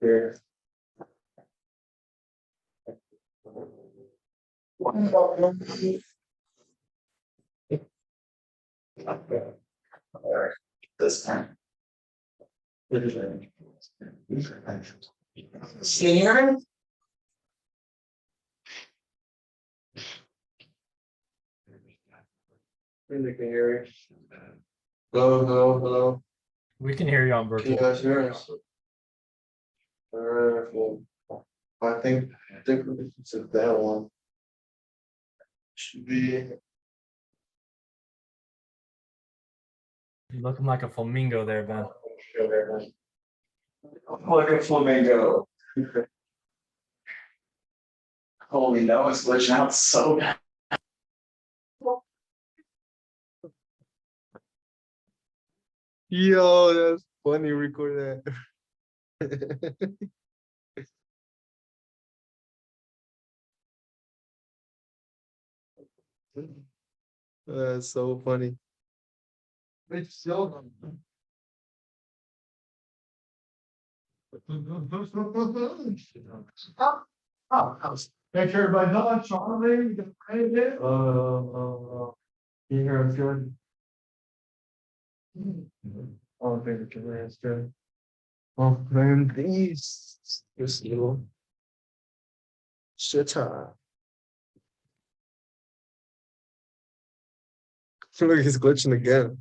Here. This time. Senior? Really can hear you. Hello, hello, hello. We can hear you on Can virtual. you guys hear us? Well, I think it's that one. Should be. You're looking like a flamingo there, Ben. Like a flamingo. Holy, that was glitching out so bad. Yo, that's funny. Record that. That's so funny. It's so. Make sure everybody knows, Charlie. You hear us good? Oh, baby, can we ask good? Oh, man, these. This little. Shit time. Look, he's glitching again.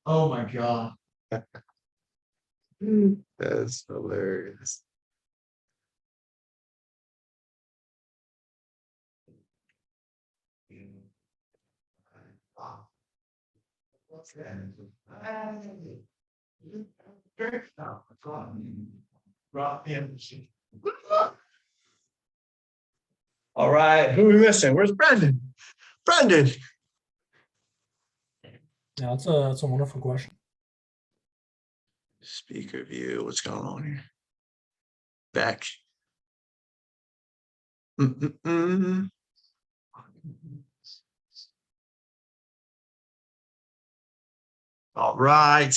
Oh my god. That's hilarious. All right, who are we missing? Where's Brendan? Brendan. Yeah, that's a wonderful question. Speaker view. What's going on here? Back. All right.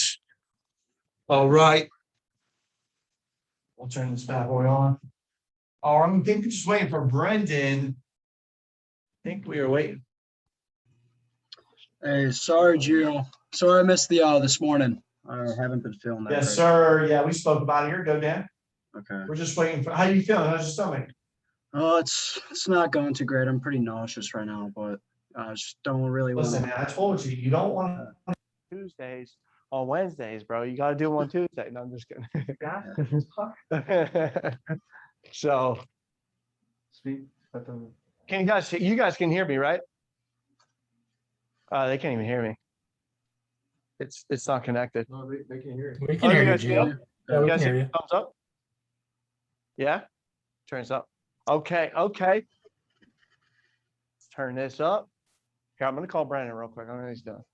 All right. We'll turn this bad boy on. Oh, I'm thinking just waiting for Brendan. I think we were waiting. Hey, sorry, Gio. Sorry I missed the this morning. I haven't been feeling that. Yes, great. sir. Yeah, we spoke about it. You're good, Dan. Okay. We're just waiting for. How you feeling? How's your stomach? Oh, it's not going too great. I'm pretty nauseous right now, but I just don't really want Listen, to. man, I told you, you don't want to Tuesdays on Wednesdays, bro. You got to do them on Tuesday. No, I'm just kidding. So, can you guys can hear me, right? They can't even hear me. It's not connected. No, they can hear you. We can hear you, guys Gio. can? Yeah, we You can guys hear see you. thumbs up? Yeah? Turns up. Okay, okay. Let's turn this up. Here, I'm gonna call Brandon real quick. I don't know what he's doing.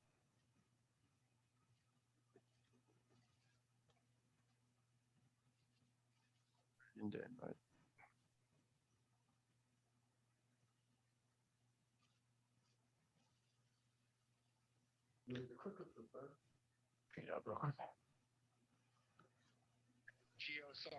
Right. Geo, sorry.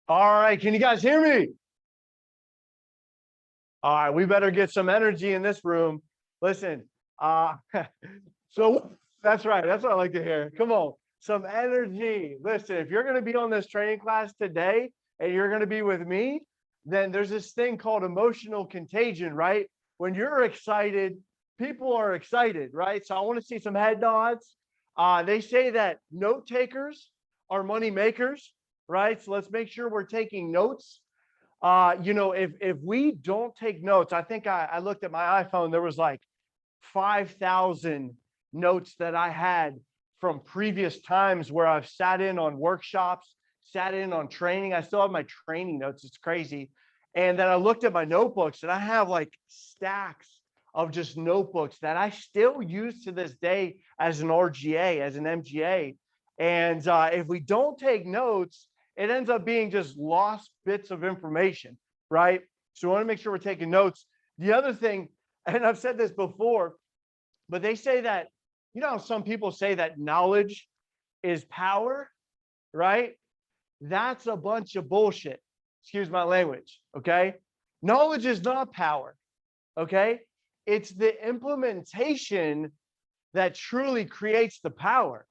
All right, can you guys hear me? All right, we better get some energy in this room. Listen, so that's right. That's what I like to hear. Come on, some energy. Listen, if you're going to be on this training class today and you're going to be with me, then there's this thing called emotional contagion, right? When you're excited, people are excited, right? So I want to see some head nods. They say that note takers are money makers, right? So let's make sure we're taking notes. If we don't take notes, I think I looked at my iPhone, there was like 5,000 notes that I had from previous times where I've sat in on workshops, sat in on training. I still have my training notes. It's crazy. And then I looked at my notebooks and I have like stacks of just notebooks that I still use to this day as an RGA, as an MGA. And if we don't take notes, it ends up being just lost bits of information, right? So we want to make sure we're taking notes. The other thing, and I've said this before, but they say that, some people say that knowledge is power, right? That's a bunch of bullshit. Excuse my language, okay? Knowledge is not power, okay? It's the implementation that truly creates the power,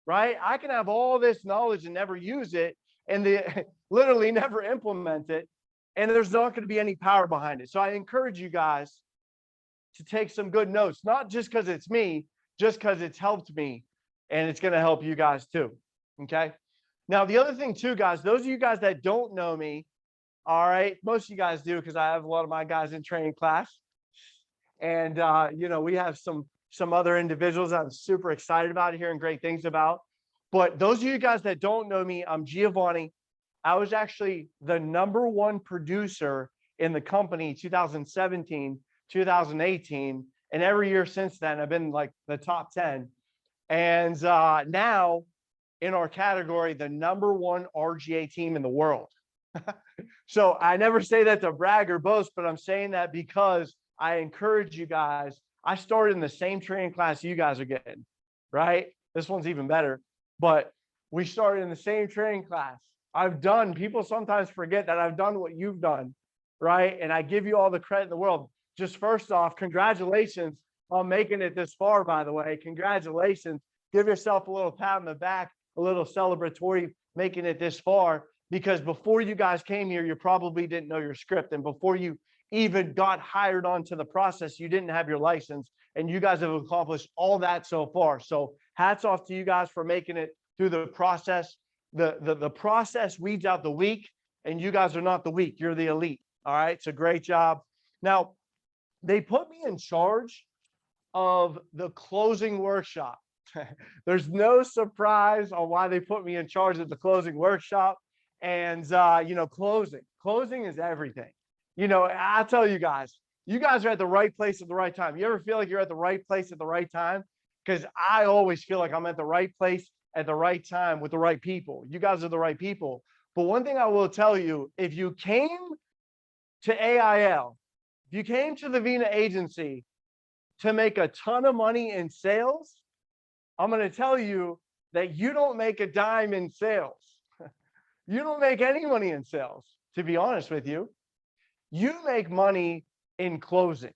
right? I can have all this knowledge and never use it and literally never implement it, and there's not going to be any power behind it. So I encourage you guys to take some good notes, not just because it's me, just because it's helped me, and it's going to help you guys too. Okay. Now, the other thing too, guys, those of you guys that don't know me, all right, most of you guys do because I have a lot of my guys in training class, and we have some other individuals I'm super excited about hearing great things about. But those of you guys that don't know me, I'm Giovanni. I was actually the #1 producer in the company 2017, 2018, and every year since then, I've been like the top 10. And now in our category, the #1 RGA team in the world. So I never say that to brag or boast, but I'm saying that because I encourage you guys. I started in the same training class you guys are getting, right? This one's even better, but we started in the same training class. People sometimes forget that I've done what you've done, right? And I give you all the credit in the world. Just first off, congratulations on making it this far, by the way. Congratulations. Give yourself a little pat on the back, a little celebratory making it this far, because before you guys came here, you probably didn't know your script. And before you even got hired onto the process, you didn't have your license, and you guys have accomplished all that so far. So hats off to you guys for making it through the process. The process weeds out the weak, and you guys are not the weak. You're the elite. All right. It's a great job. Now, they put me in charge of the closing workshop. There's no surprise on why they put me in charge of the closing workshop. And closing is everything. I tell you guys are at the right place at the right time. You ever feel like you're at the right place at the right time? Because I always feel like I'm at the right place at the right time with the right people. You guys are the right people. But one thing I will tell you, if you came to AIL, if you came to the Vina agency to make a ton of money in sales, I'm going to tell you that you don't make a dime in sales. You don't make any money in sales, to be honest with you. You make money in closing,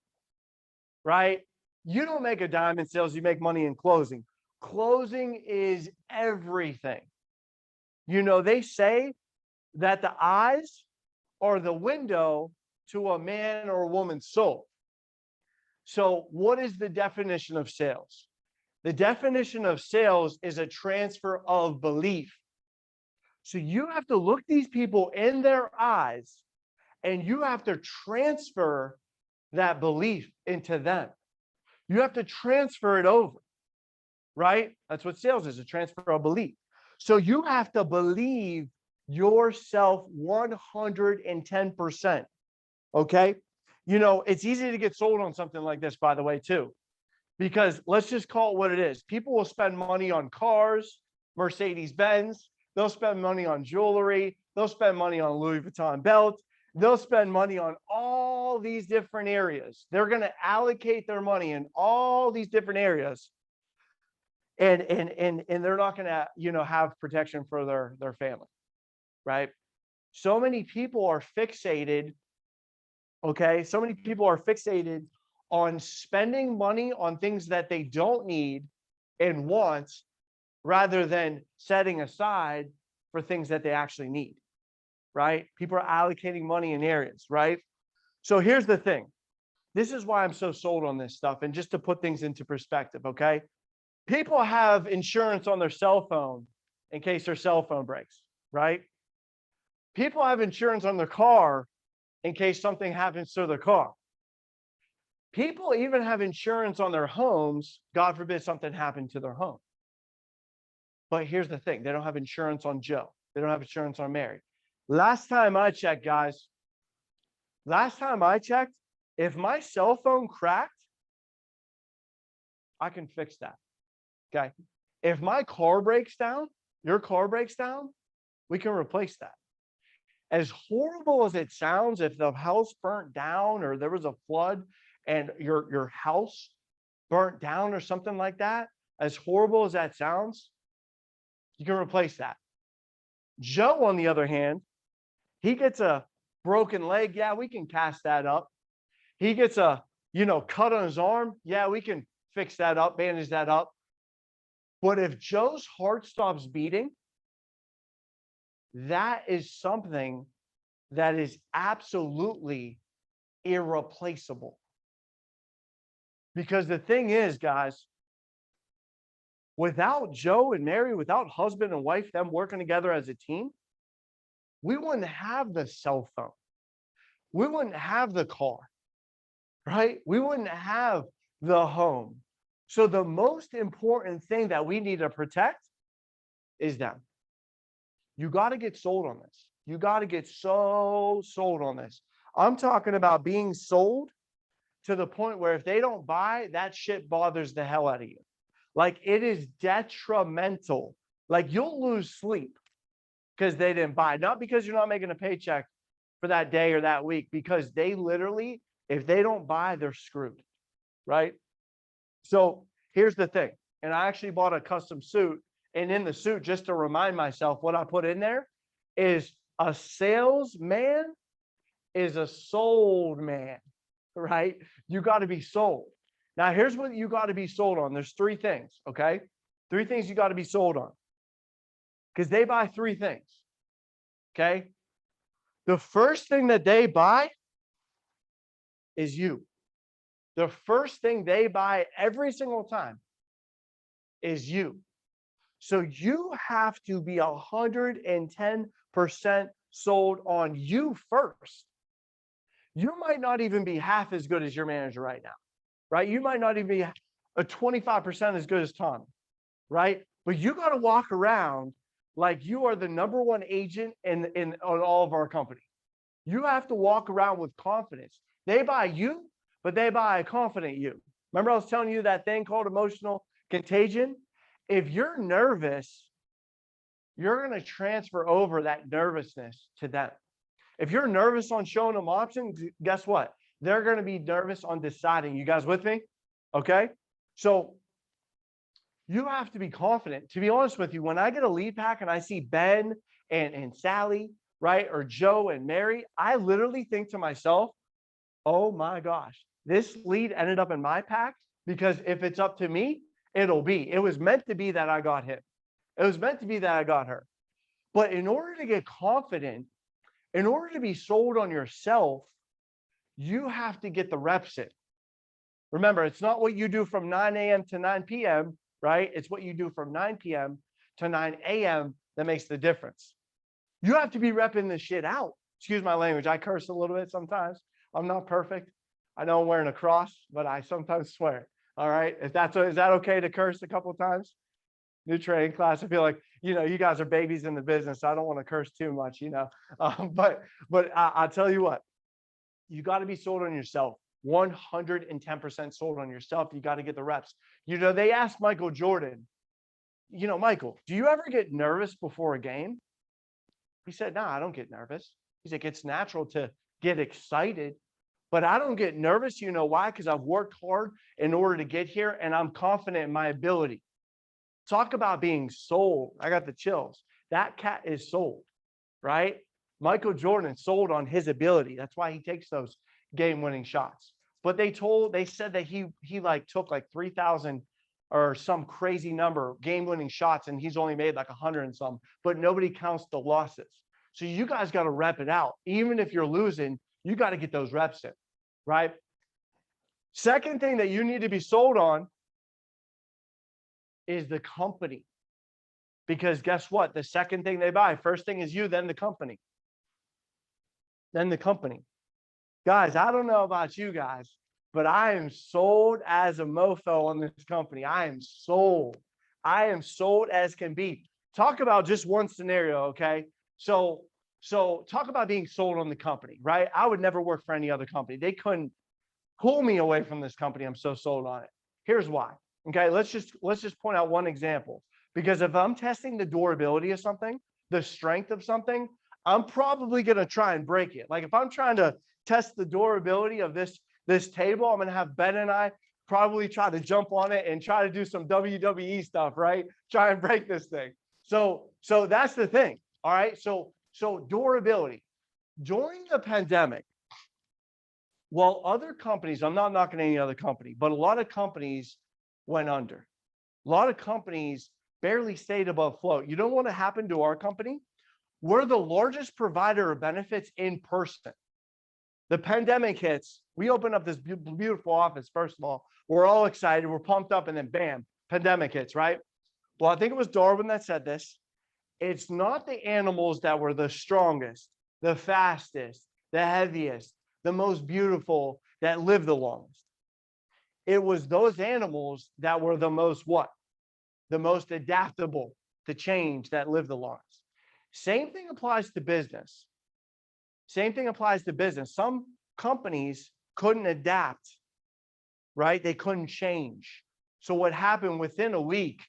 right? You don't make a dime in sales, you make money in closing. Closing is everything. They say that the eyes are the window to a man or a woman's soul. So what is the definition of sales? The definition of sales is a transfer of belief. So you have to look these people in their eyes, and you have to transfer that belief into them. You have to transfer it over, right? That's what sales is, a transfer of belief. So you have to believe yourself 110%. Okay. It's easy to get sold on something like this, by the way, too, because let's just call it what it is. People will spend money on cars, Mercedes-Benz. They'll spend money on jewelry. They'll spend money on Louis Vuitton belts. They'll spend money on all these different areas. They're going to allocate their money in all these different areas. And they're not going to, have protection for their family, right? So many people are fixated, okay? So many people are fixated on spending money on things that they don't need and want rather than setting aside for things that they actually need, right? People are allocating money in areas, right? So here's the thing. This is why I'm so sold on this stuff. And just to put things into perspective, okay? People have insurance on their cell phone in case their cell phone breaks, right? People have insurance on their car in case something happens to their car. People even have insurance on their homes, God forbid something happened to their home. But here's the thing, they don't have insurance on Joe. They don't have insurance on Mary. Last time I checked, guys, if my cell phone cracked, I can fix that. Okay. If my car breaks down, your car breaks down, we can replace that. As horrible as it sounds, if the house burnt down or there was a flood and your house burnt down or something like that, as horrible as that sounds, you can replace that. Joe, on the other hand, he gets a broken leg. Yeah, we can cast that up. He gets a, cut on his arm. Yeah, we can fix that up, bandage that up. But if Joe's heart stops beating, that is something that is absolutely irreplaceable. Because the thing is, guys, without Joe and Mary, without husband and wife, them working together as a team, we wouldn't have the cell phone. We wouldn't have the car, right? We wouldn't have the home. So the most important thing that we need to protect is them. You got to get sold on this. You got to get so sold on this. I'm talking about being sold to the point where if they don't buy, that shit bothers the hell out of you. Like, it is detrimental. Like, you'll lose sleep because they didn't buy, not because you're not making a paycheck for that day or that week, because they literally, if they don't buy, they're screwed, right? So here's the thing. And I actually bought a custom suit, and in the suit, just to remind myself, what I put in there is a salesman is a sold man, right? You got to be sold. Now, here's what you got to be sold on. There's three things, okay? Three things you got to be sold on. Because they buy three things, okay? The first thing that they buy is you. The first thing they buy every single time is you. So you have to be 110% sold on you first. You might not even be half as good as your manager right now, right? You might not even be a 25% as good as Tom, right? But you got to walk around like you are the number one agent in on all of our company. You have to walk around with confidence. They buy you, but they buy a confident you. Remember I was telling you that thing called emotional contagion? If you're nervous, you're going to transfer over that nervousness to them. If you're nervous on showing them options, guess what? They're going to be nervous on deciding. You guys with me? Okay. So you have to be confident. To be honest with you, when I get a lead pack and I see Ben and Sally, right, or Joe and Mary, I literally think to myself, oh my gosh, this lead ended up in my pack, because if it's up to me, it'll be. It was meant to be that I got him. It was meant to be that I got her. But in order to get confident, in order to be sold on yourself, you have to get the reps in. Remember, it's not what you do from 9 a.m. to 9 p.m., right? It's what you do from 9 p.m. to 9 a.m. that makes the difference. You have to be repping this shit out. Excuse my language. I curse a little bit sometimes. I'm not perfect. I know I'm wearing a cross, but I sometimes swear. All right. Is that okay to curse a couple of times? New training class. I feel like, you guys are babies in the business. So I don't want to curse too much, but I'll tell you what, you got to be sold on yourself. 110% sold on yourself. You got to get the reps. They asked Michael Jordan, Michael, do you ever get nervous before a game? He said, no, I don't get nervous. He's like, it's natural to get excited, but I don't get nervous. You know why? Because I've worked hard in order to get here, and I'm confident in my ability. Talk about being sold. I got the chills. That cat is sold, right? Michael Jordan sold on his ability. That's why he takes those game-winning shots. But they said that he like took like 3,000 or some crazy number game-winning shots, and he's only made like 100 and some, but nobody counts the losses. So you guys got to rep it out. Even if you're losing, you got to get those reps in, right? Second thing that you need to be sold on is the company. Because guess what? The second thing they buy, first thing is you, then the company. Then the company. Guys, I don't know about you guys, but I am sold as a mofo on this company. I am sold. I am sold as can be. Talk about just one scenario, okay? So talk about being sold on the company, right? I would never work for any other company. They couldn't pull me away from this company. I'm so sold on it. Here's why. Okay, let's just point out one example. Because if I'm testing the durability of something, the strength of something, I'm probably going to try and break it. Like if I'm trying to test the durability of this table, I'm going to have Ben and I probably try to jump on it and try to do some WWE stuff, right? Try and break this thing. So that's the thing. All right. So durability. During the pandemic, while other companies, I'm not knocking any other company, but a lot of companies went under. A lot of companies barely stayed above float. You know what happened to our company? We're the largest provider of benefits in person. The pandemic hits. We open up this beautiful office. First of all, we're all excited. We're pumped up, and then bam, pandemic hits, right? Well, I think it was Darwin that said this. It's not the animals that were the strongest, the fastest, the heaviest, the most beautiful that lived the longest. It was those animals that were the most what? The most adaptable to change that lived the longest. Same thing applies to business. Same thing applies to business. Some companies couldn't adapt, right? They couldn't change. So what happened within a week,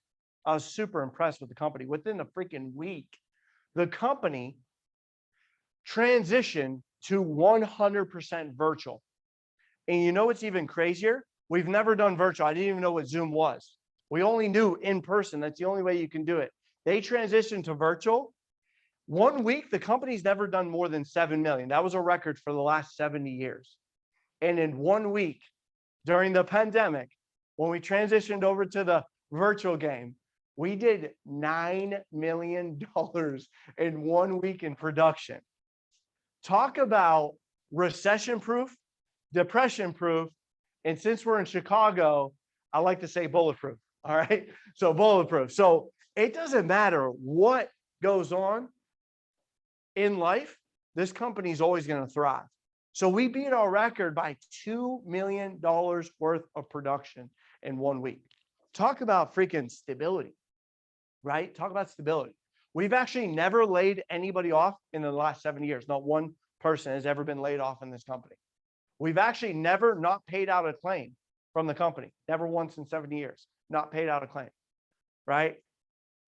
I was super impressed with the company. Within a freaking week, the company transitioned to 100% virtual. And you know what's even crazier? We've never done virtual. I didn't even know what Zoom was. We only knew in person. That's the only way you can do it. They transitioned to virtual. 1 week, the company's never done more than 7 million. That was a record for the last 70 years. And in 1 week, during the pandemic, when we transitioned over to the virtual game, we did $9 million in 1 week in production. Talk about recession-proof, depression-proof, and since we're in Chicago, I like to say bulletproof. All right. So bulletproof. So it doesn't matter what goes on in life, this company is always going to thrive. So we beat our record by $2 million worth of production in 1 week. Talk about freaking stability, right? Talk about stability. We've actually never laid anybody off in the last 7 years. Not one person has ever been laid off in this company. We've actually never not paid out a claim from the company. Never once in 7 years, not paid out a claim, right?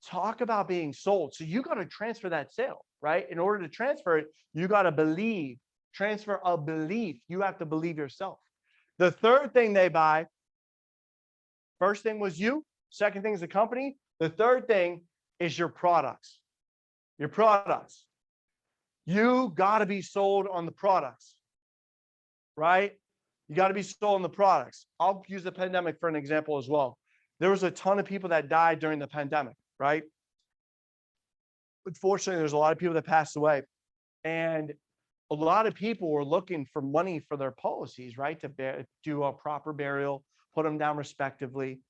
Talk about being sold. So you got to transfer that sale, right? In order to transfer it, you got to believe, transfer a belief. You have to believe yourself. The third thing they buy, first thing was you. Second thing is the company. The third thing is your products. Your products. You got to be sold on the products, right? You got to be sold on the products. I'll use the pandemic for an example as well. There was a ton of people that died during the pandemic, right? Unfortunately, there's a lot of people that passed away. And a lot of people were looking for money for their policies, right? To do a proper burial, put them down respectively.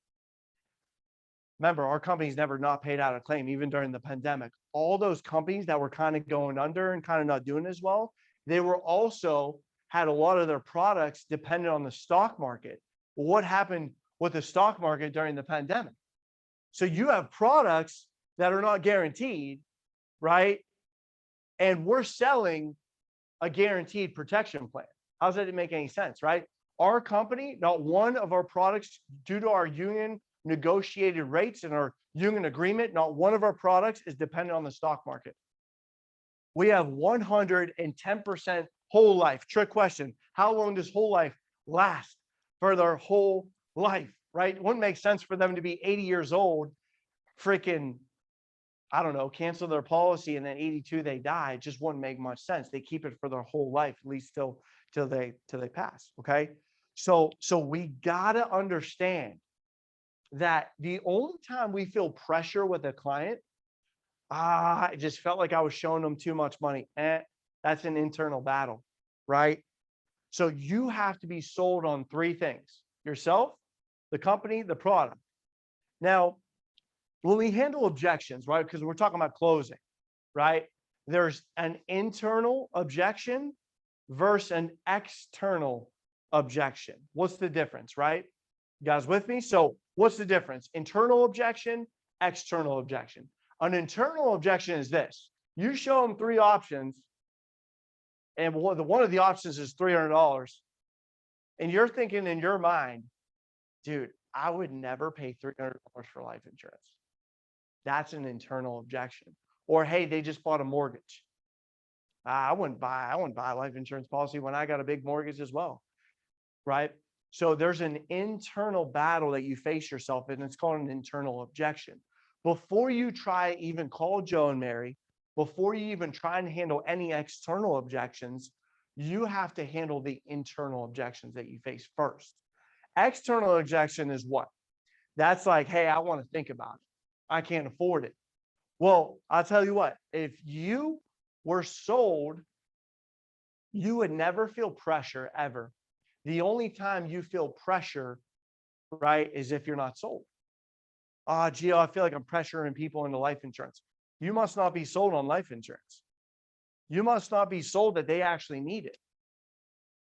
Remember, our company's never not paid out a claim, even during the pandemic. All those companies that were kind of going under and kind of not doing as well, they were also had a lot of their products dependent on the stock market. Well, what happened with the stock market during the pandemic? So you have products that are not guaranteed, right? And we're selling a guaranteed protection plan. How does that make any sense, right? Our company, not one of our products, due to our union negotiated rates and our union agreement, not one of our products is dependent on the stock market. We have 110% whole life. Trick question. How long does whole life last? For their whole life, right? It wouldn't make sense for them to be 80 years old, freaking, I don't know, cancel their policy and then 82 they die, it just wouldn't make much sense. They keep it for their whole life, at least till they pass. Okay. So we gotta understand that the only time we feel pressure with a client, I just felt like I was showing them too much money. That's an internal battle, right? So you have to be sold on three things: yourself, the company, the product. Now, when we handle objections, right? Because we're talking about closing, right? There's an internal objection versus an external objection. What's the difference, right? You guys with me? So what's the difference? Internal objection, external objection. An internal objection is this: you show them three options, and one of the options is $300, and you're thinking in your mind, dude, I would never pay $300 for life insurance. That's an internal objection. Or, hey, they just bought a mortgage. I wouldn't buy a life insurance policy when I got a big mortgage as well, right? So there's an internal battle that you face yourself in. It's called an internal objection. Before you try even call Joe and Mary, before you even try and handle any external objections, you have to handle the internal objections that you face first. External objection is what? That's like, hey, I want to think about it. I can't afford it. Well, I'll tell you what, if you were sold, you would never feel pressure ever. The only time you feel pressure, right, is if you're not sold. Gio, I feel like I'm pressuring people into life insurance. You must not be sold on life insurance. You must not be sold that they actually need it.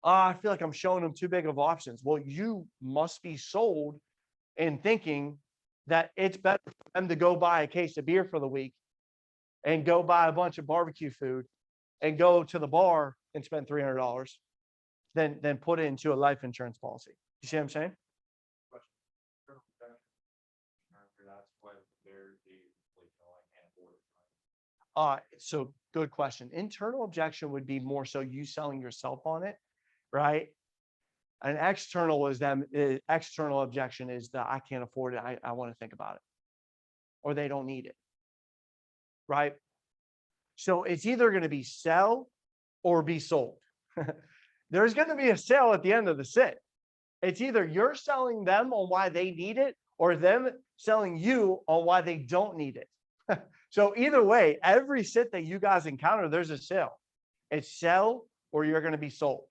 I feel like I'm showing them too big of options. Well, you must be sold in thinking that it's better for them to go buy a case of beer for the week and go buy a bunch of barbecue food and go to the bar and spend $300 than put it into a life insurance policy. You see what I'm saying? So good question. Internal objection would be more so you selling yourself on it, right? An external is them. External objection is that I can't afford it. I want to think about it, or they don't need it, right? So it's either going to be sell or be sold. There's going to be a sale at the end of the sit. It's either you're selling them on why they need it or them selling you on why they don't need it. So either way, every sit that you guys encounter, there's a sale. It's sell or you're going to be sold.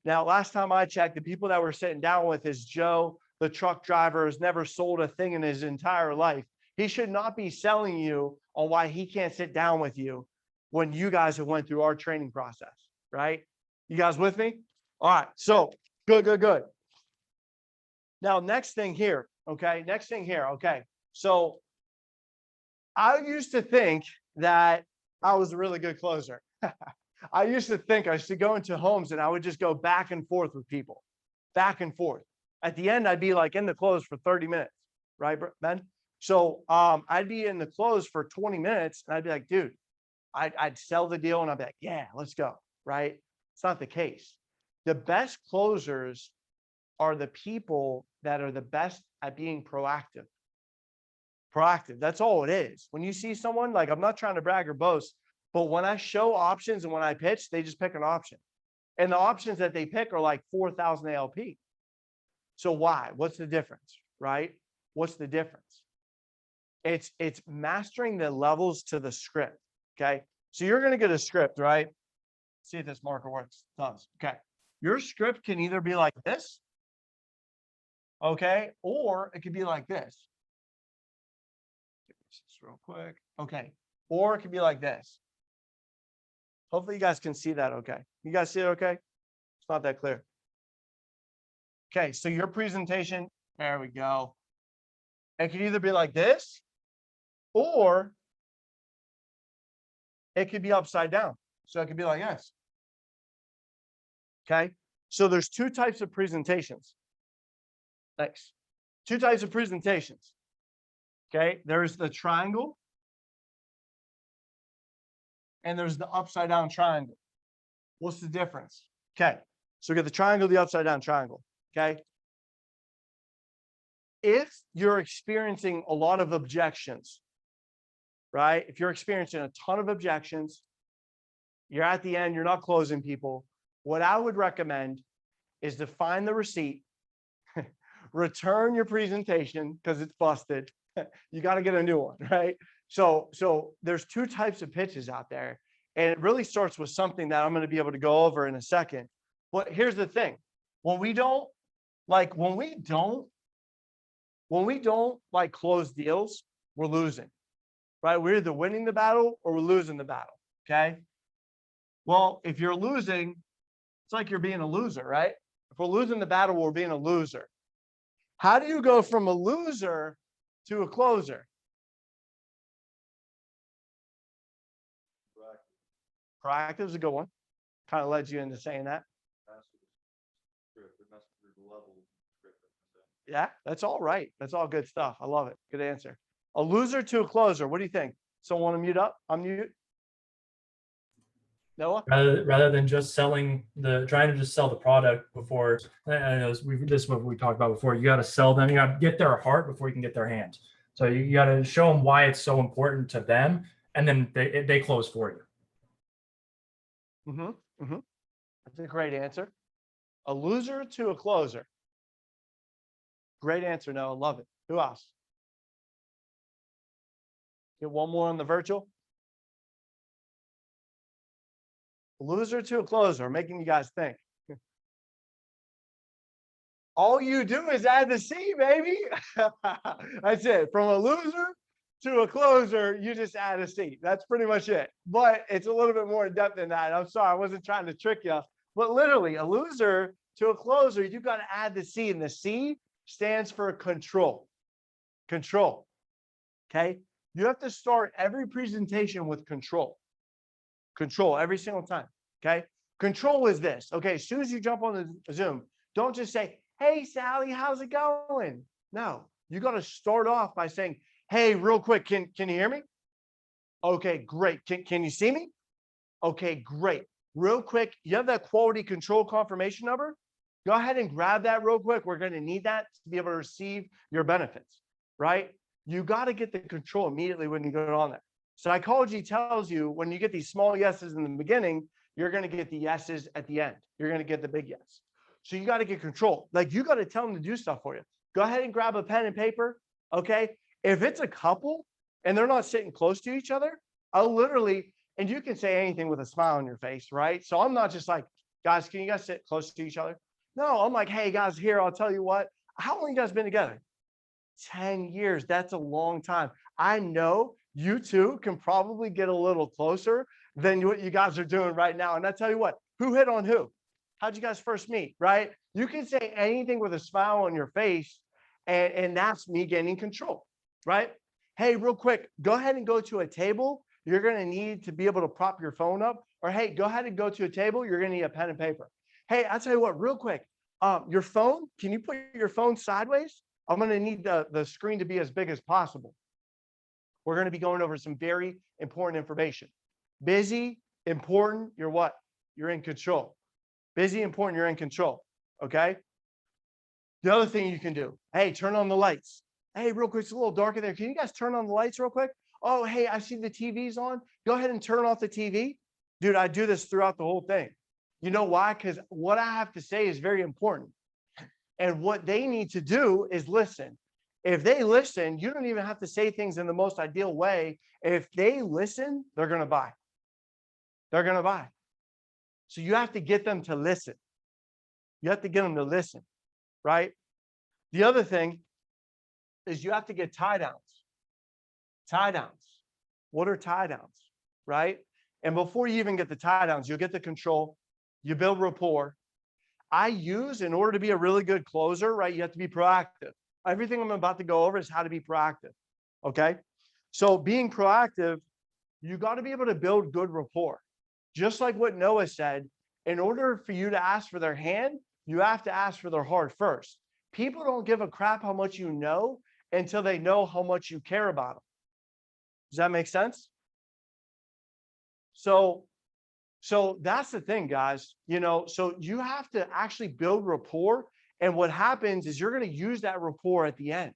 Now, last time I checked, the people that we're sitting down with is Joe, the truck driver, has never sold a thing in his entire life. He should not be selling you on why he can't sit down with you when you guys have went through our training process, right? You guys with me? All right. So good. Now, next thing here. Okay. Okay. So I used to think that I was a really good closer. I used to think I used to go into homes and I would just go back and forth with people, back and forth. At the end, I'd be like in the close for 30 minutes, right, Ben? So I'd be in the close for 20 minutes and I'd be like, dude, I'd sell the deal and I'd be like, yeah, let's go, right? It's not the case. The best closers are the people that are the best at being proactive. That's all it is. When you see someone, like, I'm not trying to brag or boast, but when I show options and when I pitch, they just pick an option. And the options that they pick are like 4,000 ALP. So why? What's the difference, right? What's the difference? It's mastering the levels to the script, okay? So you're going to get a script, right? See if this marker works. It does. Okay. Your script can either be like this, okay? Or it could be like this. This real quick. Okay. Or it could be like this. Hopefully you guys can see that okay. You guys see it okay? It's not that clear. Okay, so your presentation, there we go. It could either be like this, or it could be upside down. So it could be like this. Okay, so there's two types of presentations. Thanks. Two types of presentations. Okay, there's the triangle, and there's the upside down triangle. What's the difference? Okay, so we got the triangle, the upside down triangle. Okay. If you're experiencing a lot of objections, right? If you're experiencing a ton of objections, you're at the end, you're not closing people. What I would recommend is to find the receipt, return your presentation because it's busted. You got to get a new one, right? So there's two types of pitches out there, and it really starts with something that I'm going to be able to go over in a second. But here's the thing: when we don't like close deals, we're losing, right? We're either winning the battle or we're losing the battle. Okay. Well, if you're losing, it's like you're being a loser, right? If we're losing the battle, we're being a loser. How do you go from a loser to a closer? Proactive is a good one. Kind of led you into saying that. Yeah, that's all right. That's all good stuff. I love it. Good answer. A loser to a closer. What do you think? Someone want to mute up? Unmute. Noah? Rather than just trying to just sell the product before, this is what we talked about before. You got to sell them. You got to get their heart before you can get their hand. So you got to show them why it's so important to them, and then they close for you. That's a great answer. A loser to a closer. Great answer, Noah. Love it. Who else? Get one more on the virtual. A loser to a closer, making you guys think. All you do is add the C, baby. That's it. From a loser to a closer, you just add a C. That's pretty much it. But it's a little bit more in depth than that. I'm sorry, I wasn't trying to trick you. But literally, a loser to a closer, you got to add the C, and the C stands for control. Control. Okay? You have to start every presentation with control. Control every single time. Okay? Control is this. Okay, as soon as you jump on the Zoom, don't just say, "Hey, Sally, how's it going?" No, you got to start off by saying, "Hey, real quick, can you hear me? Okay, great. Can you see me? Okay, great. Real quick, you have that quality control confirmation number? Go ahead and grab that real quick. We're going to need that to be able to receive your benefits, right? You got to get the control immediately when you go on there. Psychology tells you when you get these small yeses in the beginning, you're going to get the yeses at the end. You're going to get the big yes. So you got to get control. Like, you got to tell them to do stuff for you. Go ahead and grab a pen and paper. Okay. If it's a couple and they're not sitting close to each other, I'll literally, and you can say anything with a smile on your face, right? So I'm not just like, "Guys, can you guys sit close to each other?" No, I'm like, "Hey guys, here, I'll tell you what, how long you guys been together?" 10 years. That's a long time. I know you two can probably get a little closer than what you guys are doing right now. And I tell you what, who hit on who? How'd you guys first meet, right? You can say anything with a smile on your face, and that's me gaining control, right? "Hey, real quick, go ahead and go to a table. You're going to need to be able to prop your phone up." Or, "Hey, go ahead and go to a table. You're going to need a pen and paper." "Hey, I'll tell you what, real quick, your phone, can you put your phone sideways? I'm going to need the screen to be as big as possible. We're going to be going over some very important information." Busy, important, you're what? You're in control. Busy, important, you're in control. Okay. The other thing you can do, "Hey, turn on the lights. Hey, real quick, it's a little dark in there. Can you guys turn on the lights real quick? Oh, hey, I see the TV's on. Go ahead and turn off the TV." Dude, I do this throughout the whole thing. You know why? Because what I have to say is very important. And what they need to do is listen. If they listen, you don't even have to say things in the most ideal way. If they listen, they're going to buy. They're going to buy. So you have to get them to listen. You have to get them to listen, right? The other thing is you have to get tie downs. Tie downs. What are tie downs, right? And before you even get the tie downs, you'll get the control. You build rapport. In order to be a really good closer, right, you have to be proactive. Everything I'm about to go over is how to be proactive. Okay. So being proactive, you got to be able to build good rapport. Just like what Noah said, in order for you to ask for their hand, you have to ask for their heart first. People don't give a crap how much you know until they know how much you care about them. Does that make sense? So that's the thing, guys. So you have to actually build rapport. And what happens is you're going to use that rapport at the end.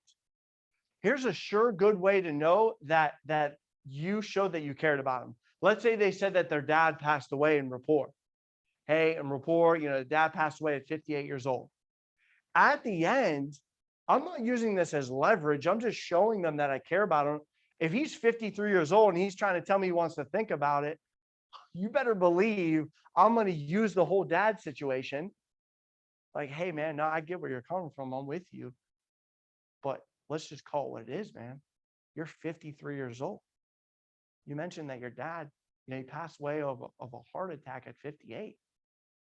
Here's a sure good way to know that you showed that you cared about them. Let's say they said that their dad passed away in rapport. Hey, in rapport, the dad passed away at 58 years old. At the end, I'm not using this as leverage. I'm just showing them that I care about him. If he's 53 years old and he's trying to tell me he wants to think about it, you better believe I'm going to use the whole dad situation. Like, hey, man, no, I get where you're coming from. I'm with you. But let's just call it what it is, man. You're 53 years old. You mentioned that your dad, he passed away of a heart attack at 58.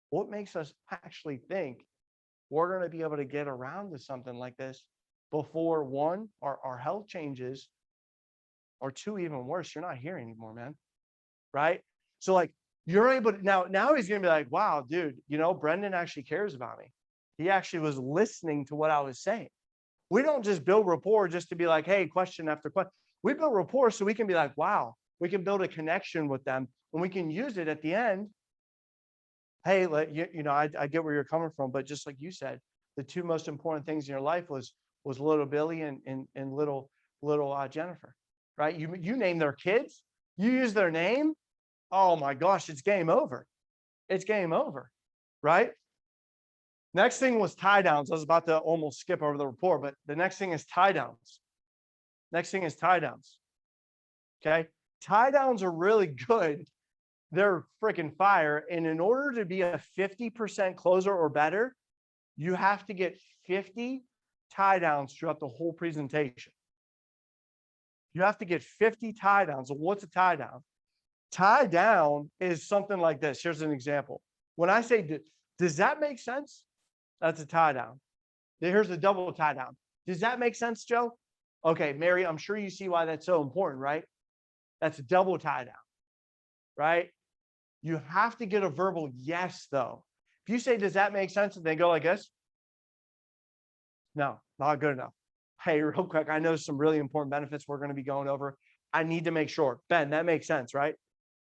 What makes us actually think we're going to be able to get around to something like this before, one, our health changes, or two, even worse, you're not here anymore, man. Right? So like you're able to now he's going to be like, wow, dude, Brendan actually cares about me. He actually was listening to what I was saying. We don't just build rapport just to be like, hey, question after question. We build rapport so we can be like, wow, we can build a connection with them and we can use it at the end. Hey, I get where you're coming from, but just like you said, the two most important things in your life was little Billy and little Jennifer, right? You name their kids, you use their name. Oh my gosh, it's game over. It's game over, right? Next thing was tie downs. I was about to almost skip over the report, but the next thing is tie downs. Okay. Tie downs are really good. They're freaking fire. And in order to be a 50% closer or better, you have to get 50 tie downs throughout the whole presentation. You have to get 50 tie downs. So what's a tie down? Tie down is something like this. Here's an example. When I say, does that make sense? That's a tie down. Here's a double tie down. Does that make sense, Joe? Okay, Mary, I'm sure you see why that's so important, right? That's a double tie down, right? You have to get a verbal yes, though. If you say, does that make sense? And they go like this. No, not good enough. Hey, real quick, I know some really important benefits we're going to be going over. I need to make sure. Ben, that makes sense, right?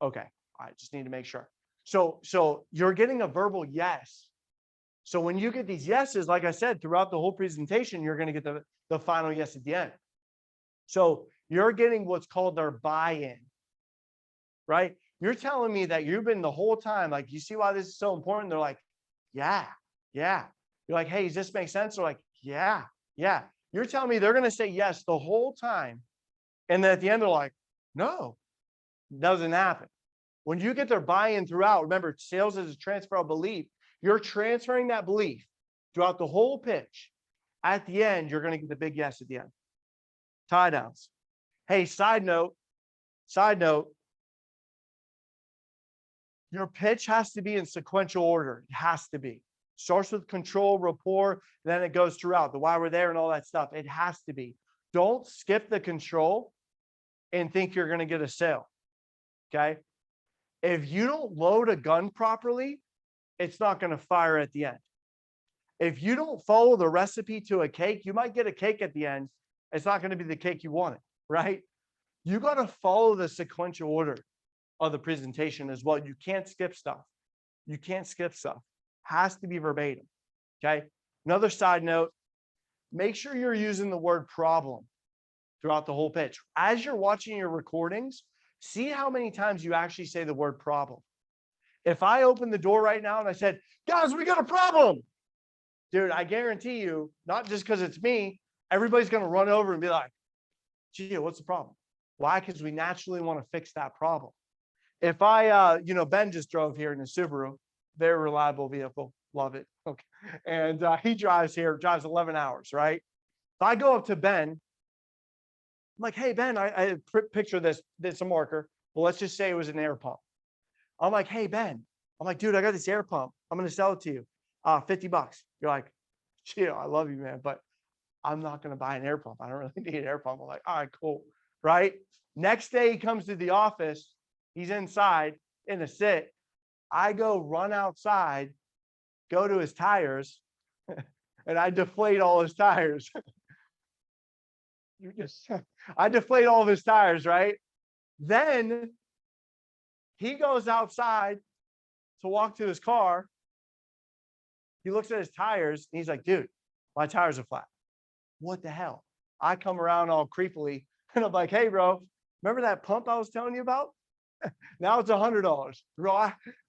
Okay, I just need to make sure. So you're getting a verbal yes. So when you get these yeses, like I said, throughout the whole presentation, you're going to get the final yes at the end. So you're getting what's called their buy-in, right? You're telling me that you've been the whole time, like, you see why this is so important? They're like, yeah. You're like, hey, does this make sense? They're like, yeah. You're telling me they're going to say yes the whole time. And then at the end, they're like, no, it doesn't happen. When you get their buy-in throughout, remember, sales is a transfer of belief. You're transferring that belief throughout the whole pitch. At the end, you're going to get the big yes at the end. Tie downs. Hey, side note, your pitch has to be in sequential order. It has to be. Starts with control, rapport, then it goes throughout the why we're there and all that stuff. It has to be. Don't skip the control and think you're going to get a sale. Okay. If you don't load a gun properly, it's not going to fire at the end. If you don't follow the recipe to a cake, you might get a cake at the end. It's not going to be the cake you wanted, right? You got to follow the sequential order of the presentation as well. You can't skip stuff. Has to be verbatim. Okay. Another side note, make sure you're using the word problem throughout the whole pitch. As you're watching your recordings, see how many times you actually say the word problem. If I open the door right now and I said, guys, we got a problem, dude, I guarantee you, not just because it's me, everybody's going to run over and be like, gee, what's the problem? Why? Because we naturally want to fix that problem. If I, Ben just drove here in a Subaru, very reliable vehicle, love it. Okay. And he drives 11 hours, right? If I go up to Ben, I'm like, hey, Ben, I picture this, a marker. Well, let's just say it was an air pump. I'm like, hey, Ben, I'm like, dude, I got this air pump. I'm going to sell it to you. $50. You're like, gee, I love you, man, but I'm not going to buy an air pump. I don't really need an air pump. I'm like, all right, cool. Right. Next day he comes to the office. He's inside in a sit. I go run outside, go to his tires, and I deflate all his tires. I deflate all of his tires, right? Then he goes outside to walk to his car. He looks at his tires and he's like, dude, my tires are flat. What the hell? I come around all creepily and I'm like, hey, bro, Remember that pump I was telling you about? Now it's $100,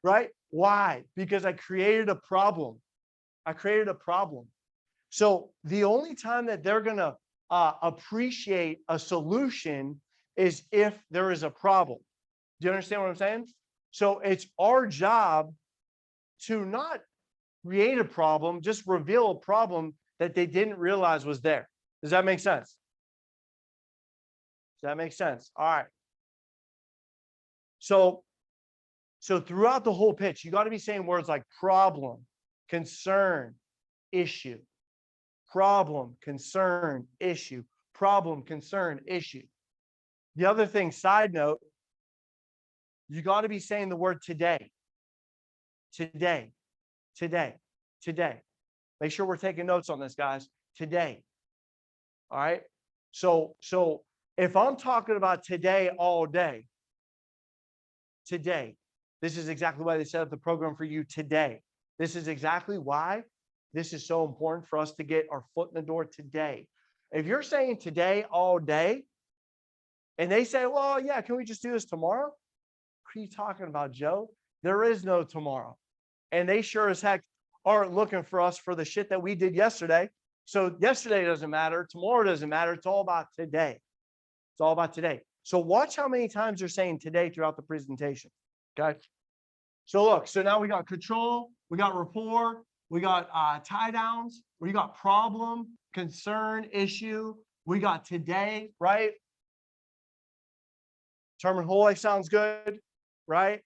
right? Why? Because I created a problem. I created a problem. So the only time that they're going to appreciate a solution is if there is a problem. Do you understand what I'm saying? So it's our job to not create a problem, just reveal a problem that they didn't realize was there. Does that make sense? Does that make sense? All right. So throughout the whole pitch, you got to be saying words like problem, concern, issue, problem, concern, issue, problem, concern, issue. The other thing, side note, you got to be saying the word today, today, today, today. Make sure we're taking notes on this, guys. Today. All right. So if I'm talking about today all day, today, this is exactly why they set up the program for you today. This is exactly why this is so important for us to get our foot in the door today. If you're saying today all day, and they say, well, yeah, can we just do this tomorrow? What are you talking about, Joe? There is no tomorrow. And they sure as heck aren't looking for us for the shit that we did yesterday. So yesterday doesn't matter. Tomorrow doesn't matter. It's all about today. It's all about today. So watch how many times they're saying today throughout the presentation. Okay. So look, so now we got control, we got rapport, we got tie downs, we got problem, concern, issue, we got today, right? Term and whole life sounds good, right?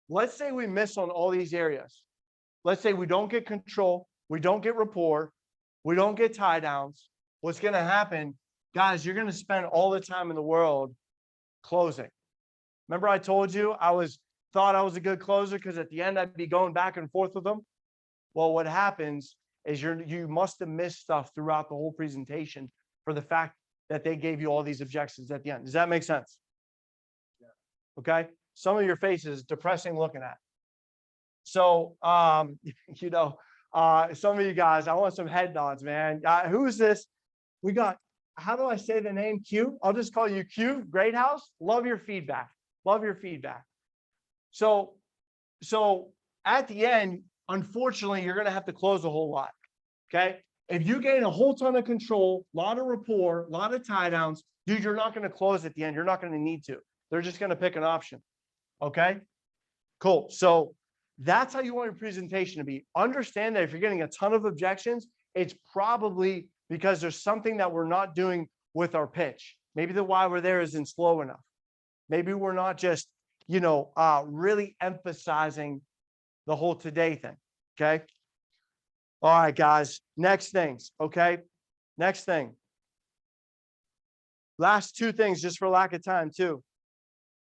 Let's say we miss on all these areas. Let's say we don't get control, we don't get rapport, we don't get tie downs. What's going to happen, guys, you're going to spend all the time in the world closing. Remember I told you thought I was a good closer because at the end I'd be going back and forth with them. Well, what happens is you must have missed stuff throughout the whole presentation for the fact that they gave you all these objections at the end. Does that make sense? Yeah. Okay. Some of your faces depressing looking at. So, some of you guys, I want some head nods, man. Who is this? We got, how do I say the name? Q? I'll just call you Q. Great House. Love your feedback. Love your feedback. So at the end, unfortunately, you're going to have to close a whole lot. Okay. If you gain a whole ton of control, a lot of rapport, a lot of tie downs, dude, you're not going to close at the end. You're not going to need to. They're just going to pick an option. Okay. Cool. So that's how you want your presentation to be. Understand that if you're getting a ton of objections, it's probably because there's something that we're not doing with our pitch. Maybe the why we're there isn't slow enough. Maybe we're not just, really emphasizing the whole today thing. Okay. All right, guys. Next things. Okay. Next thing. Last two things, just for lack of time, too.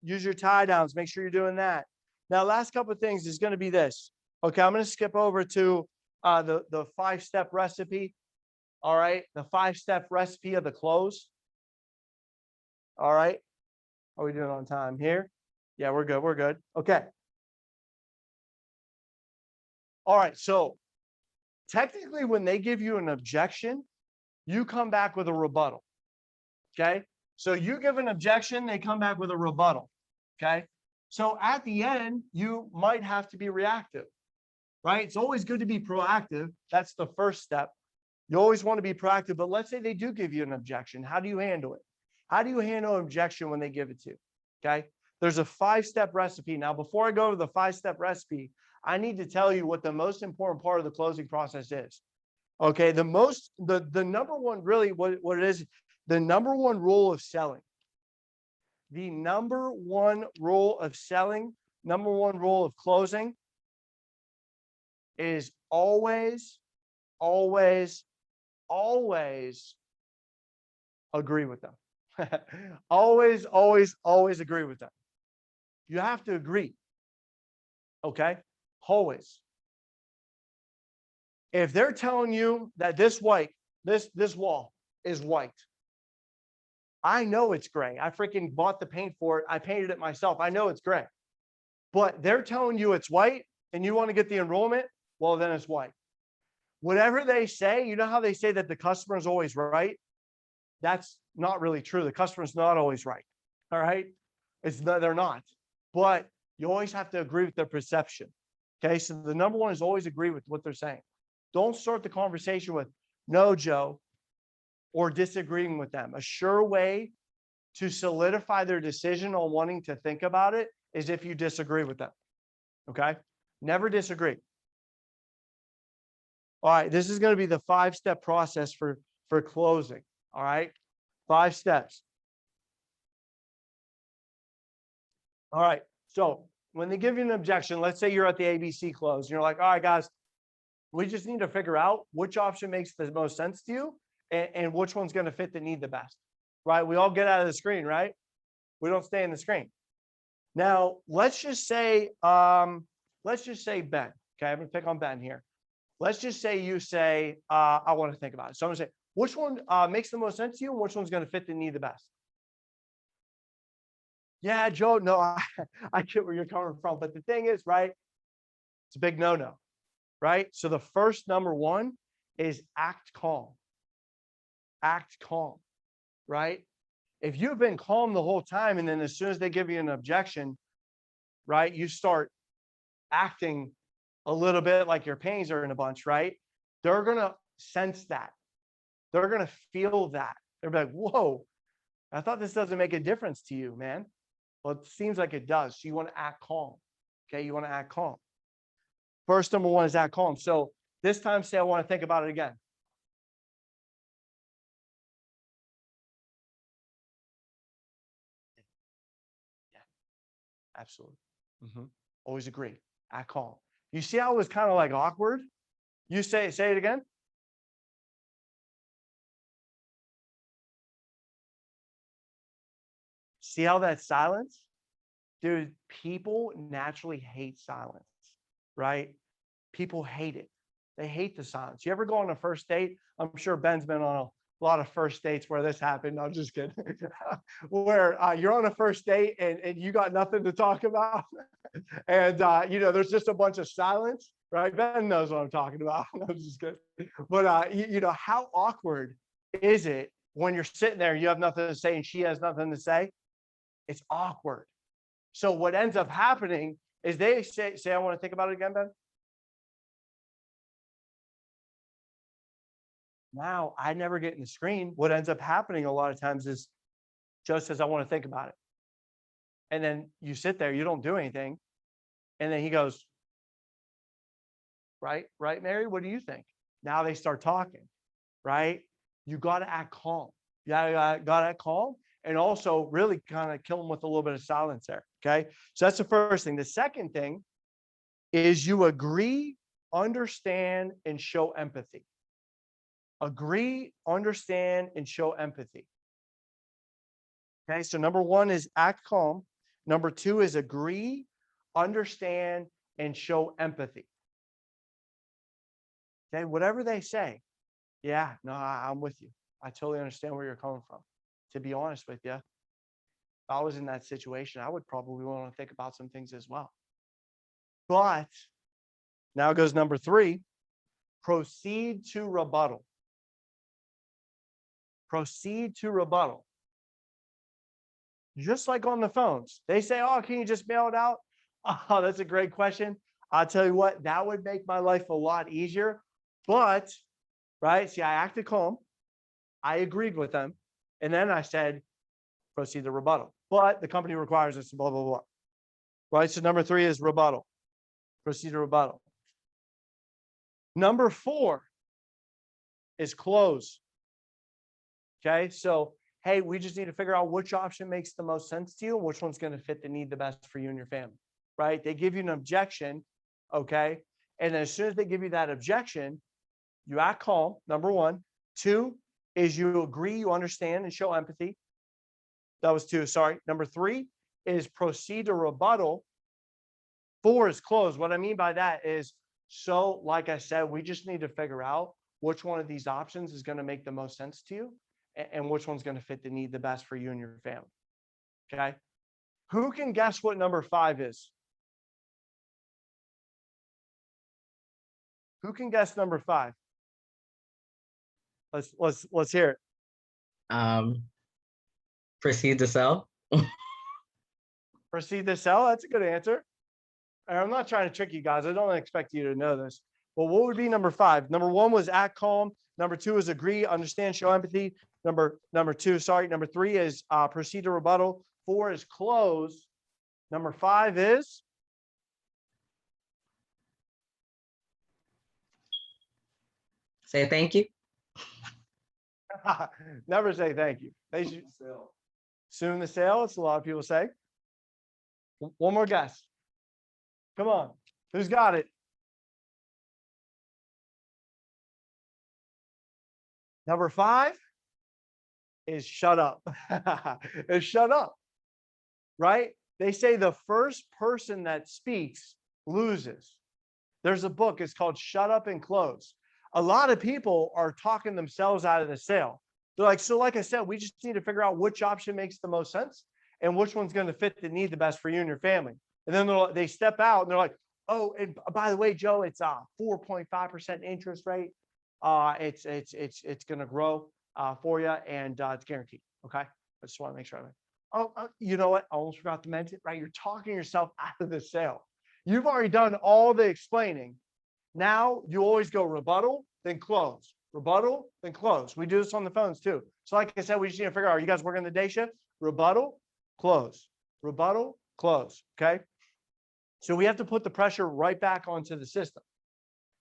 Use your tie downs. Make sure you're doing that. Now, last couple of things is going to be this. Okay. I'm going to skip over to the 5-step recipe. All right. The 5-step recipe of the close. All right. How are we doing on time here? Yeah, we're good. We're good. Okay. All right. So technically, when they give you an objection, you come back with a rebuttal. Okay. So you give an objection, they come back with a rebuttal. Okay. So at the end, you might have to be reactive, right? It's always good to be proactive. That's the first step. You always want to be proactive, but let's say they do give you an objection. How do you handle it? How do you handle an objection when they give it to you? Okay. There's a 5-step recipe. Now, before I go to the 5-step recipe, I need to tell you what the most important part of the closing process is. Okay. The number one, really what it is, the number one rule of selling. The number one rule of selling, number one rule of closing is always, always, always agree with them. Always, always, always agree with them. You have to agree. Okay? Always. If they're telling you that this wall is white, I know it's gray. I freaking bought the paint for it. I painted it myself. I know it's gray. But they're telling you it's white and you want to get the enrollment, well, then it's white. Whatever they say, you know how they say that the customer is always right? That's not really true. The customer is not always right. All right. It's not, they're not, but you always have to agree with their perception. Okay. So the number one is always agree with what they're saying. Don't start the conversation with no, Joe, or disagreeing with them. A sure way to solidify their decision on wanting to think about it is if you disagree with them. Okay. Never disagree. All right. This is going to be the 5-step process for closing. All right. 5 steps. All right. So when they give you an objection, let's say you're at the ABC close and you're like, all right, guys, we just need to figure out which option makes the most sense to you and which one's going to fit the need the best, right? We all get out of the screen, right? We don't stay in the screen. Now, let's just say Ben. Okay, I'm going to pick on Ben here. Let's just say you say, I want to think about it. So I'm going to say, which one makes the most sense to you and which one's going to fit the need the best? Yeah, Joe, no, I get where you're coming from. But the thing is, right, it's a big no-no, right? So the first number one is act calm. Act calm, right? If you've been calm the whole time and then as soon as they give you an objection, right, you start acting a little bit like your panties are in a bunch, right? They're going to sense that. They're going to feel that. They're like, whoa, I thought this doesn't make a difference to you, man. Well, it seems like it does. So you want to act calm. Okay, you want to act calm. First number one is act calm. So this time say, I want to think about it again. Yeah, absolutely. Always agree. Act calm. You see how it was kind of like awkward? You say it again. See how that's silence? Dude, people naturally hate silence, right? People hate it. They hate the silence. You ever go on a first date? I'm sure Ben's been on a lot of first dates where this happened. No, I'm just kidding. Where you're on a first date and you got nothing to talk about. And, there's just a bunch of silence, right? Ben knows what I'm talking about. I'm just kidding. But, how awkward is it when you're sitting there, you have nothing to say and she has nothing to say? It's awkward. So what ends up happening is they say, I want to think about it again, Ben. Now I never get in the screen. What ends up happening a lot of times is Joe says, I want to think about it. And then you sit there, you don't do anything. And then he goes, right, Mary, what do you think? Now they start talking, right? You got to act calm. You got to act calm. And also really kind of kill them with a little bit of silence there. Okay. So that's the first thing. The second thing is you agree, understand, and show empathy. Agree, understand, and show empathy. Okay. So number one is act calm. Number two is agree, understand, and show empathy. Okay. Whatever they say. Yeah, no, I'm with you. I totally understand where you're coming from. To be honest with you, if I was in that situation, I would probably want to think about some things as well. But now goes number three, proceed to rebuttal. Proceed to rebuttal. Just like on the phones, they say, oh, can you just mail it out? Oh, that's a great question. I'll tell you what, that would make my life a lot easier. But, right, see, I acted calm. I agreed with them. And then I said, proceed to rebuttal. But the company requires us to blah, blah, blah. Right? So number three is rebuttal. Proceed to rebuttal. Number four is close. Okay? So, hey, we just need to figure out which option makes the most sense to you and which one's going to fit the need the best for you and your family. Right? They give you an objection. Okay? And then as soon as they give you that objection, you act calm, number one. Two is you agree, you understand, and show empathy. That was two, sorry. Number three is proceed to rebuttal. Four is close. What I mean by that is, so like I said, we just need to figure out which one of these options is going to make the most sense to you and which one's going to fit the need the best for you and your family. Okay. Who can guess what number five is? Who can guess number five? Let's hear it. Proceed to sell. Proceed to sell. That's a good answer. And I'm not trying to trick you guys. I don't expect you to know this. Well, what would be number 5? Number 1 was act calm. Number 2 is agree, understand, show empathy. Number 3 is proceed to rebuttal. 4 is close. Number 5 is Say thank you. never say thank you. They should soon the sale. It's a lot of people say. One more guess. Come on. Who's got it? Number 5 is shut up. Is shut up. Right? They say the first person that speaks loses. There's a book, it's called Shut Up and Close. A lot of people are talking themselves out of the sale. They're like, so like I said, we just need to figure out which option makes the most sense and which one's going to fit the need the best for you and your family. And then they step out and they're like, oh, and by the way, Joe, it's 4.5% interest rate. It's going to grow for you, and it's guaranteed. Okay, I just want to make sure. You know what? I almost forgot to mention. Right, you're talking yourself out of the sale. You've already done all the explaining. Now you always go rebuttal, then close. Rebuttal, then close. We do this on the phones too. So like I said, we just need to figure out, are you guys working the day shift? Rebuttal, close. Rebuttal, close. Okay. So we have to put the pressure right back onto the system.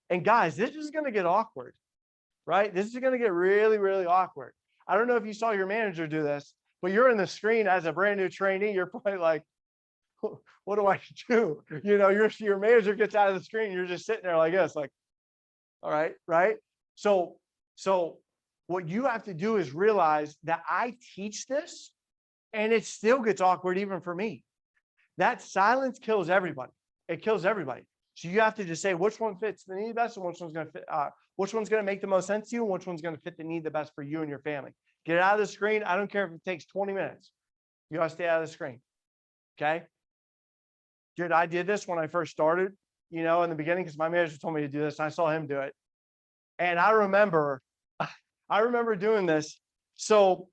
And guys, this is going to get awkward, right? This is going to get really, really awkward. I don't know if you saw your manager do this, but you're in the screen as a brand new trainee. You're probably like, what do I do? You know, your manager gets out of the screen. You're just sitting there like this, like, all right, right? So what you have to do is realize that I teach this and it still gets awkward even for me. That silence kills everybody. It kills everybody. So you have to just say which one fits the need best and which one's going to fit, which one's going to make the most sense to you and which one's going to fit the need the best for you and your family. Get out of the screen. I don't care if it takes 20 minutes. You got to stay out of the screen. Okay. Dude, I did this when I first started, you know, in the beginning, because my manager told me to do this. And I saw him do it. And I remember doing this. So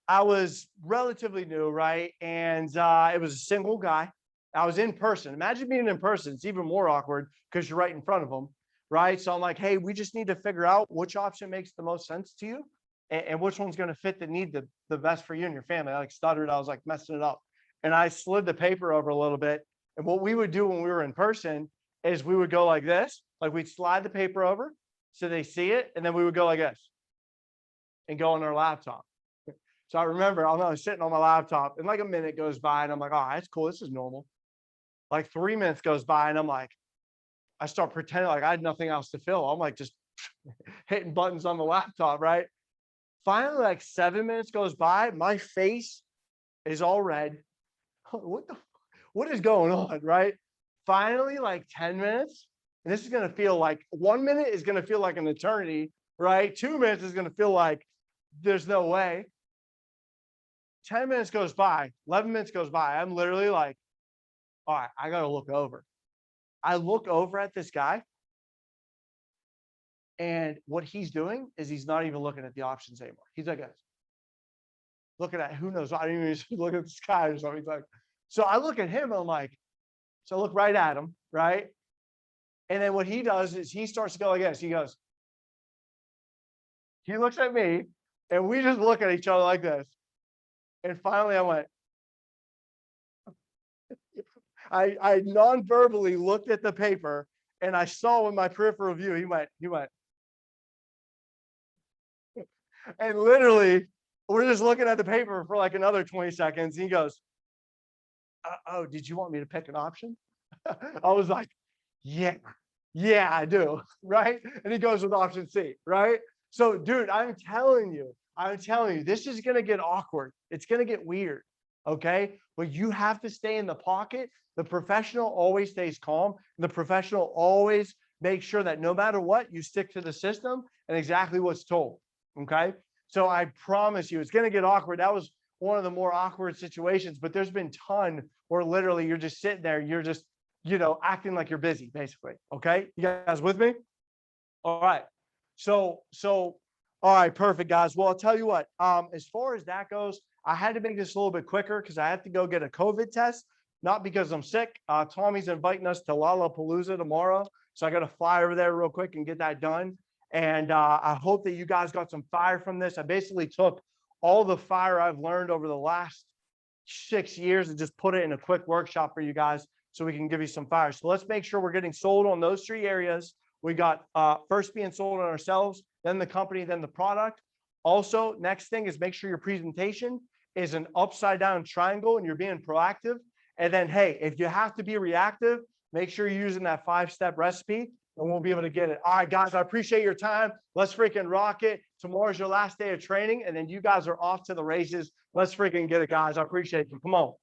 I was relatively new, right? And it was a single guy. I was in person. Imagine being in person. It's even more awkward because you're right in front of them, right? So I'm like, hey, we just need to figure out which option makes the most sense to you and which one's going to fit the need the best for you and your family. I like stuttered. I was like messing it up. And I slid the paper over a little bit. And what we would do when we were in person is we would go like this, like we'd slide the paper over so they see it. And then we would go like this and go on our laptop. So I remember, I was sitting on my laptop and like a minute goes by and I'm like, oh, that's cool. This is normal. Like 3 minutes goes by and I'm like, I start pretending like I had nothing else to fill. I'm like just hitting buttons on the laptop, right? Finally, like 7 minutes goes by. My face is all red. What is going on, right? Finally, like 10 minutes. And this is going to feel like 1 minute is going to feel like an eternity, right? 2 minutes is going to feel like there's no way. 10 minutes goes by, 11 minutes goes by. I'm literally like, all right, I got to look over. I look over at this guy. And what he's doing is he's not even looking at the options anymore. He's like, looking at who knows. I didn't even look at the sky or something. He's like, so I look at him and I'm like, so I look right at him, right? And then what he does is he starts to go like this. He goes, he looks at me and we just look at each other like this. And finally I went, I non-verbally looked at the paper and I saw in my peripheral view, he went, and literally we're just looking at the paper for like another 20 seconds. He goes, oh, did you want me to pick an option? I was like, yeah, I do. Right. And he goes with option C. Right. So dude, I'm telling you, this is going to get awkward. It's going to get weird. Okay. But you have to stay in the pocket. The professional always stays calm. The professional always makes sure that no matter what, you stick to the system and exactly what's told. Okay. So I promise you, it's going to get awkward. That was one of the more awkward situations, but there's been ton where literally you're just sitting there. You're just, acting like you're busy, basically. Okay. You guys with me? All right. So All right, perfect, guys. Well, I'll tell you what, as far as that goes, I had to make this a little bit quicker because I have to go get a COVID test, not because I'm sick. Tommy's inviting us to Lollapalooza tomorrow. So I got to fly over there real quick and get that done. And I hope that you guys got some fire from this. I basically took all the fire I've learned over the last 6 years and just put it in a quick workshop for you guys so we can give you some fire. So let's make sure we're getting sold on those 3 areas. We got first being sold on ourselves, then the company, then the product. Also, next thing is make sure your presentation is an upside down triangle and you're being proactive. And then, hey, if you have to be reactive, make sure you're using that 5-step recipe and we'll be able to get it. All right, guys, I appreciate your time. Let's freaking rock it. Tomorrow's your last day of training and then you guys are off to the races. Let's freaking get it, guys. I appreciate you. Come on.